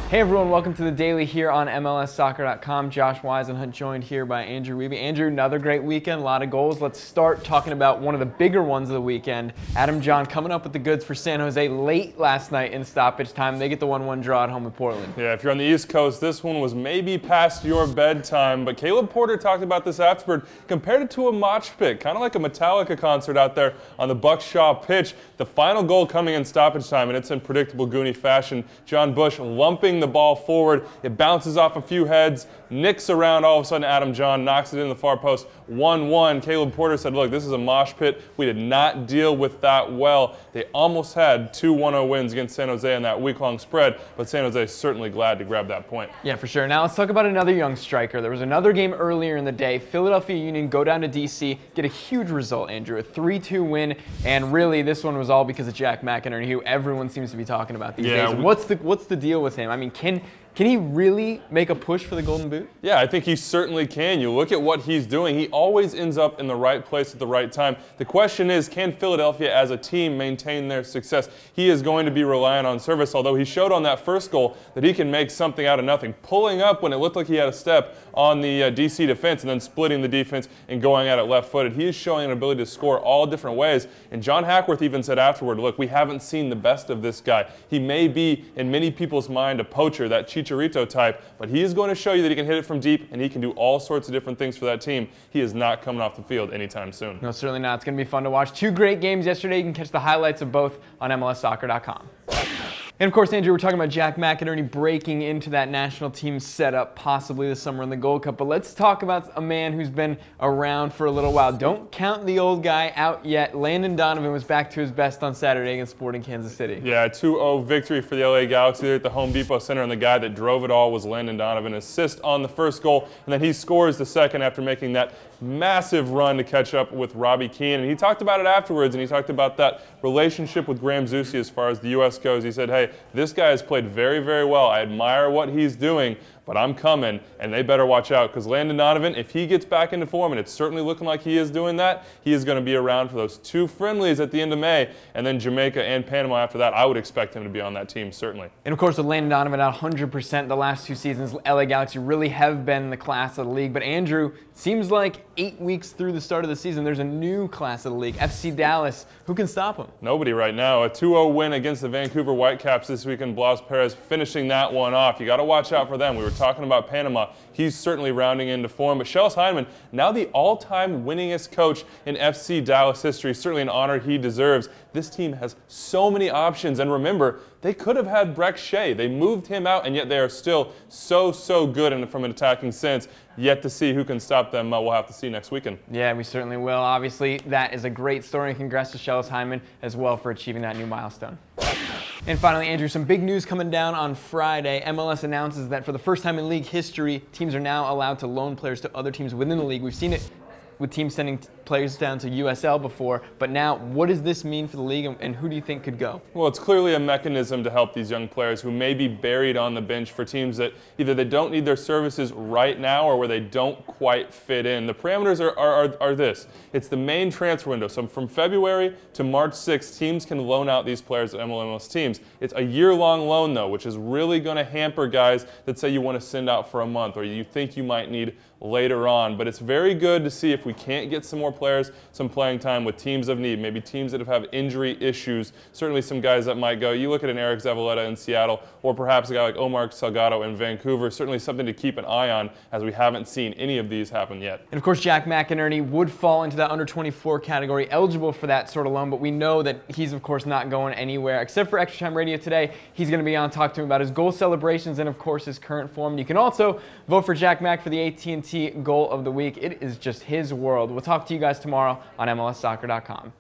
Hey everyone, welcome to the Daily here on MLSsoccer.com. Josh Weisenhunt joined here by Andrew Wiebe. Andrew, another great weekend, a lot of goals. Let's start talking about one of the bigger ones of the weekend. Adam John coming up with the goods for San Jose late last night in stoppage time. They get the 1-1 draw at home with Portland. Yeah, if you're on the East Coast, this one was maybe past your bedtime, but Caleb Porter talked about this afterward, compared it to a mosh pit, kind of like a Metallica concert out there on the Buck Shaw pitch. The final goal coming in stoppage time, and it's in predictable Goonie fashion. John Bush lumping the ball forward. It bounces off a few heads, nicks around. All of a sudden, Adam John knocks it in the far post. 1-1. Caleb Porter said, look, this is a mosh pit. We did not deal with that well. They almost had two 1-0 wins against San Jose in that week-long spread, but San Jose is certainly glad to grab that point. Yeah, for sure. Now let's talk about another young striker. There was another game earlier in the day. Philadelphia Union go down to D.C., get a huge result, Andrew, a 3-2 win, and really this one was all because of Jack McInerney, who everyone seems to be talking about these days. What's the deal with him? I mean, can he really make a push for the Golden Boot? Yeah, I think he certainly can. You look at what he's doing. He always ends up in the right place at the right time. The question is, can Philadelphia as a team maintain their success? He is going to be reliant on service, although he showed on that first goal that he can make something out of nothing. Pulling up when it looked like he had a step on the DC defense and then splitting the defense and going at it left-footed. He is showing an ability to score all different ways. And John Hackworth even said afterward, look, we haven't seen the best of this guy. He may be, in many people's mind, a poacher, that Chicharito type, but he is going to show you that he can hit it from deep and he can do all sorts of different things for that team. He is not coming off the field anytime soon. No, certainly not. It's going to be fun to watch. Two great games yesterday. You can catch the highlights of both on MLSsoccer.com. And of course, Andrew, we're talking about Jack McInerney breaking into that national team setup possibly this summer in the Gold Cup. But let's talk about a man who's been around for a little while. Don't count the old guy out yet. Landon Donovan was back to his best on Saturday against Sporting Kansas City. Yeah, a 2-0 victory for the LA Galaxy there at the Home Depot Center, and the guy that drove it all was Landon Donovan. Assist on the first goal, and then he scores the second after making that massive run to catch up with Robbie Keane. And he talked about it afterwards, and he talked about that relationship with Graham Zusi as far as the U.S. goes. He said, hey, this guy has played very, very well. I admire what he's doing, but I'm coming, and they better watch out, because Landon Donovan, if he gets back into form, and it's certainly looking like he is doing that, he is going to be around for those two friendlies at the end of May, and then Jamaica and Panama after that. I would expect him to be on that team, certainly. And of course, with Landon Donovan at 100% the last two seasons, LA Galaxy really have been the class of the league. But Andrew, seems like 8 weeks through the start of the season, there's a new class of the league, FC Dallas. Who can stop him? Nobody right now. A 2-0 win against the Vancouver Whitecaps this weekend. Blas Perez finishing that one off. You got to watch out for them. We were talking about Panama. He's certainly rounding into form. But Schellas Hyndman, now the all-time winningest coach in FC Dallas history. Certainly an honor he deserves. This team has so many options. And remember, they could have had Breck Shea. They moved him out, and yet they are still so good from an attacking sense. Yet to see who can stop them. We'll have to see next weekend. Yeah, we certainly will. Obviously, that is a great story, and congrats to Schellas Hyndman as well for achieving that new milestone. And finally, Andrew, some big news coming down on Friday. MLS announces that for the first time in league history, teams are now allowed to loan players to other teams within the league. We've seen it with teams sending players down to USL before, but now what does this mean for the league, and who do you think could go? Well, it's clearly a mechanism to help these young players who may be buried on the bench for teams that either they don't need their services right now or where they don't quite fit in. The parameters are this. It's the main transfer window. So from February to March 6th, teams can loan out these players to MLS teams. It's a year-long loan, though, which is really going to hamper guys that say you want to send out for a month or you think you might need later on. But it's very good to see if we can't get some more players some playing time with teams of need, maybe teams that have injury issues, certainly some guys that might go. You look at an Eric Zavaleta in Seattle, or perhaps a guy like Omar Salgado in Vancouver, certainly something to keep an eye on, as we haven't seen any of these happen yet. And of course, Jack McInerney would fall into that under 24 category, eligible for that sort of loan, but we know that he's of course not going anywhere. Except for Extra Time Radio today, he's going to be on, talk to him about his goal celebrations and of course his current form. You can also vote for Jack Mac for the AT&T Goal of the Week. It is just his world. We'll talk to you guys tomorrow on MLSsoccer.com.